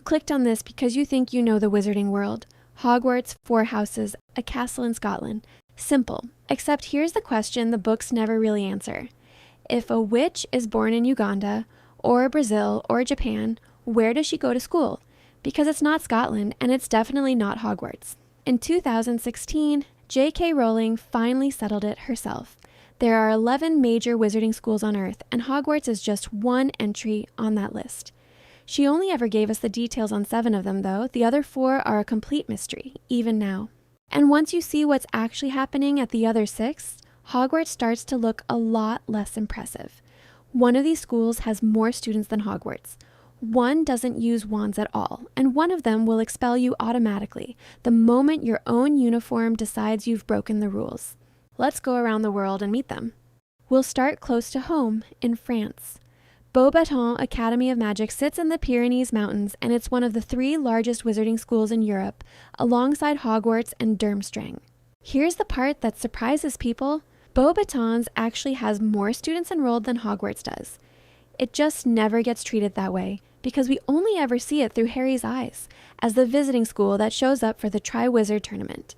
clicked on this because you think you know the wizarding world. Hogwarts, 4 houses, a castle in Scotland. Simple. Except here's the question the books never really answer. If a witch is born in Uganda, or Brazil, or Japan, where does she go to school? Because it's not Scotland, and it's definitely not Hogwarts. In 2016, J.K. Rowling finally settled it herself. There are 11 major wizarding schools on Earth, and Hogwarts is just one entry on that list. She only ever gave us the details on 7 of them, though. The other 4 are a complete mystery, even now. And once you see what's actually happening at the other 6, Hogwarts starts to look a lot less impressive. One of these schools has more students than Hogwarts. One doesn't use wands at all, and one of them will expel you automatically the moment your own uniform decides you've broken the rules. Let's go around the world and meet them. We'll start close to home, in France. Beauxbatons Academy of Magic sits in the Pyrenees Mountains, and it's one of the 3 largest wizarding schools in Europe, alongside Hogwarts and Durmstrang. Here's the part that surprises people. Beauxbatons actually has more students enrolled than Hogwarts does. It just never gets treated that way, because we only ever see it through Harry's eyes, as the visiting school that shows up for the Triwizard Tournament.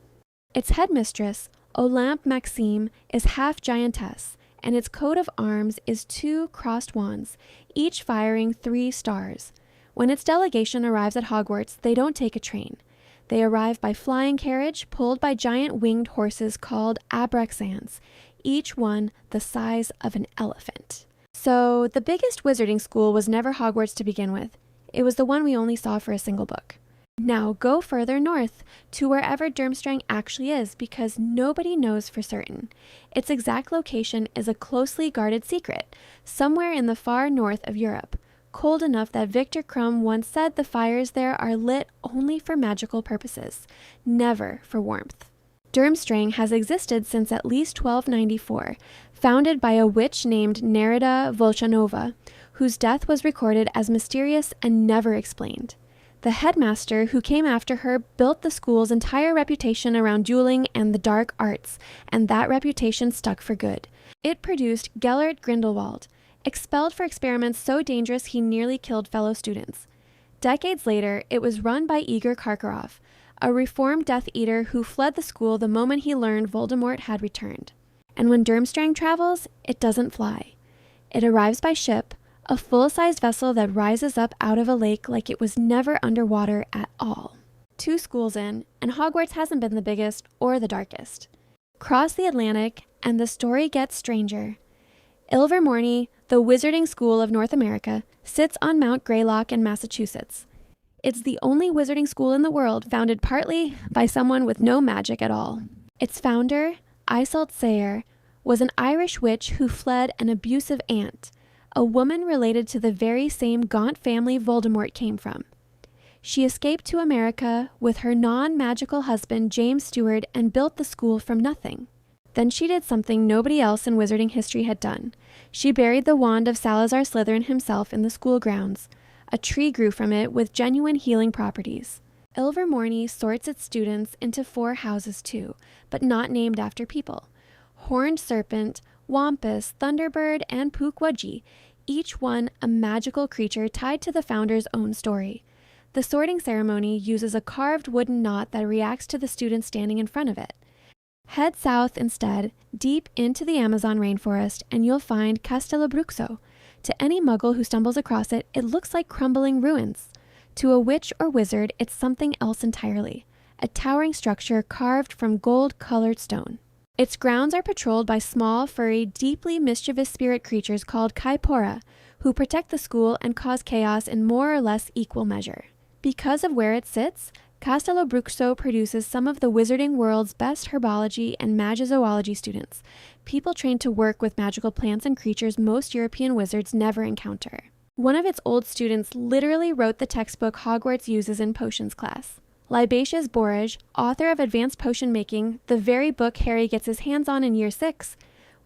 Its headmistress, Olympe Maxime, is half giantess, and its coat of arms is 2 crossed wands, each firing 3 stars. When its delegation arrives at Hogwarts, they don't take a train. They arrive by flying carriage pulled by giant winged horses called abraxans, each one the size of an elephant. So the biggest wizarding school was never Hogwarts to begin with. It was the one we only saw for a single book. Now go further north to wherever Durmstrang actually is, because nobody knows for certain. Its exact location is a closely guarded secret, somewhere in the far north of Europe, cold enough that Victor Crumb once said the fires there are lit only for magical purposes, never for warmth. Durmstrang has existed since at least 1294, founded by a witch named Nerida Volchanova, whose death was recorded as mysterious and never explained. The headmaster who came after her built the school's entire reputation around dueling and the dark arts, and that reputation stuck for good. It produced Gellert Grindelwald, expelled for experiments so dangerous he nearly killed fellow students. Decades later, it was run by Igor Karkaroff, a reformed Death Eater who fled the school the moment he learned Voldemort had returned. And when Durmstrang travels, it doesn't fly. It arrives by ship, a full-sized vessel that rises up out of a lake like it was never underwater at all. 2 schools in, and Hogwarts hasn't been the biggest or the darkest. Cross the Atlantic, and the story gets stranger. Ilvermorny, the wizarding school of North America, sits on Mount Greylock in Massachusetts. It's the only wizarding school in the world founded partly by someone with no magic at all. Its founder, Iseult Sayre, was an Irish witch who fled an abusive aunt, a woman related to the very same Gaunt family Voldemort came from. She escaped to America with her non-magical husband James Stewart and built the school from nothing. Then she did something nobody else in wizarding history had done. She buried the wand of Salazar Slytherin himself in the school grounds. A tree grew from it with genuine healing properties. Ilvermorny sorts its students into 4 houses too, but not named after people. Horned Serpent, Wampus, Thunderbird, and Pukwudgie, each one a magical creature tied to the founder's own story. The sorting ceremony uses a carved wooden knot that reacts to the student standing in front of it. Head south instead, deep into the Amazon rainforest, and you'll find Castelobruxo. To any muggle who stumbles across it, it looks like crumbling ruins. To a witch or wizard, it's something else entirely, a towering structure carved from gold-colored stone. Its grounds are patrolled by small, furry, deeply mischievous spirit creatures called Kaipora, who protect the school and cause chaos in more or less equal measure. Because of where it sits, Castelobruxo produces some of the wizarding world's best herbology and magizoology students, people trained to work with magical plants and creatures most European wizards never encounter. One of its old students literally wrote the textbook Hogwarts uses in potions class. Libatius Borage, author of Advanced Potion Making, the very book Harry gets his hands on in year 6,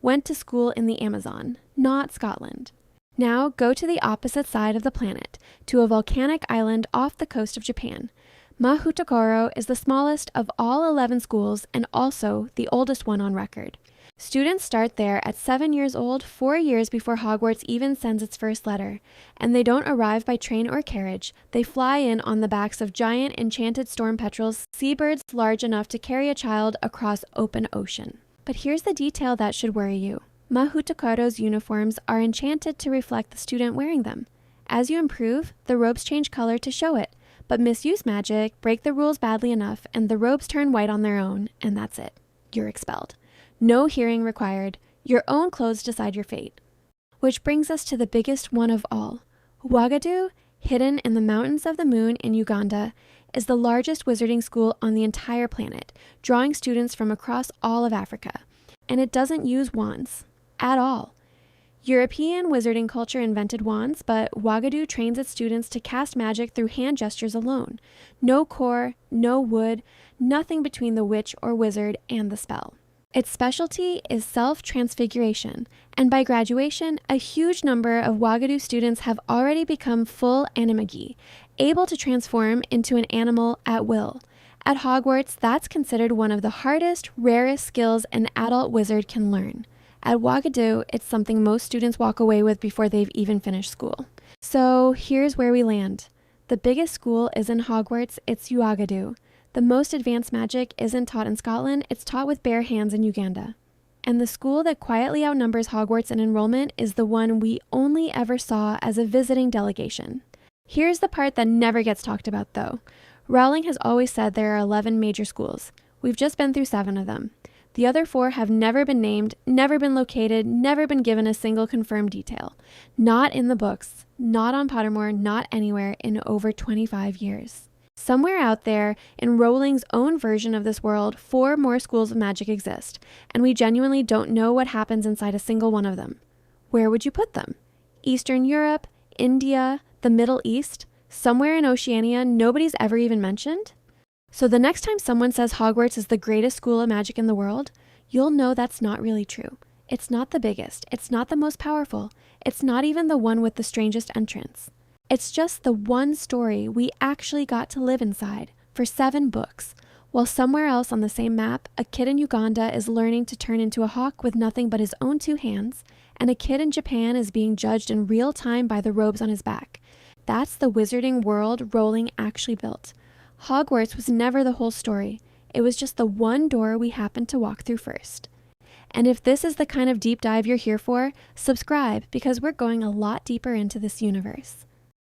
went to school in the Amazon, not Scotland. Now go to the opposite side of the planet, to a volcanic island off the coast of Japan. Mahoutokoro is the smallest of all 11 schools and also the oldest one on record. Students start there at 7 years old, 4 years before Hogwarts even sends its first letter, and they don't arrive by train or carriage. They fly in on the backs of giant enchanted storm petrels, seabirds large enough to carry a child across open ocean. But here's the detail that should worry you. Mahoutokoro's uniforms are enchanted to reflect the student wearing them. As you improve, the robes change color to show it, but misuse magic, break the rules badly enough, and the robes turn white on their own, and that's it. You're expelled. No hearing required. Your own clothes decide your fate. Which brings us to the biggest one of all. Uagadou, hidden in the mountains of the moon in Uganda, is the largest wizarding school on the entire planet, drawing students from across all of Africa. And it doesn't use wands. At all. European wizarding culture invented wands, but Uagadou trains its students to cast magic through hand gestures alone. No core, no wood, nothing between the witch or wizard and the spell. Its specialty is self-transfiguration, and by graduation, a huge number of Uagadou students have already become full animagi, able to transform into an animal at will. At Hogwarts, that's considered one of the hardest, rarest skills an adult wizard can learn. At Uagadou, it's something most students walk away with before they've even finished school. So here's where we land. The biggest school isn't Hogwarts, it's Uagadou. The most advanced magic isn't taught in Scotland, it's taught with bare hands in Uganda. And the school that quietly outnumbers Hogwarts in enrollment is the one we only ever saw as a visiting delegation. Here's the part that never gets talked about though. Rowling has always said there are 11 major schools. We've just been through 7 of them. The other 4 have never been named, never been located, never been given a single confirmed detail. Not in the books, not on Pottermore, not anywhere in over 25 years. Somewhere out there, in Rowling's own version of this world, 4 more schools of magic exist, and we genuinely don't know what happens inside a single one of them. Where would you put them? Eastern Europe, India, the Middle East, somewhere in Oceania nobody's ever even mentioned? So the next time someone says Hogwarts is the greatest school of magic in the world, you'll know that's not really true. It's not the biggest, it's not the most powerful, it's not even the one with the strangest entrance. It's just the one story we actually got to live inside for 7 books, while somewhere else on the same map, a kid in Uganda is learning to turn into a hawk with nothing but his own 2 hands, and a kid in Japan is being judged in real time by the robes on his back. That's the wizarding world Rowling actually built. Hogwarts was never the whole story. It was just the one door we happened to walk through first. And if this is the kind of deep dive you're here for, subscribe because we're going a lot deeper into this universe.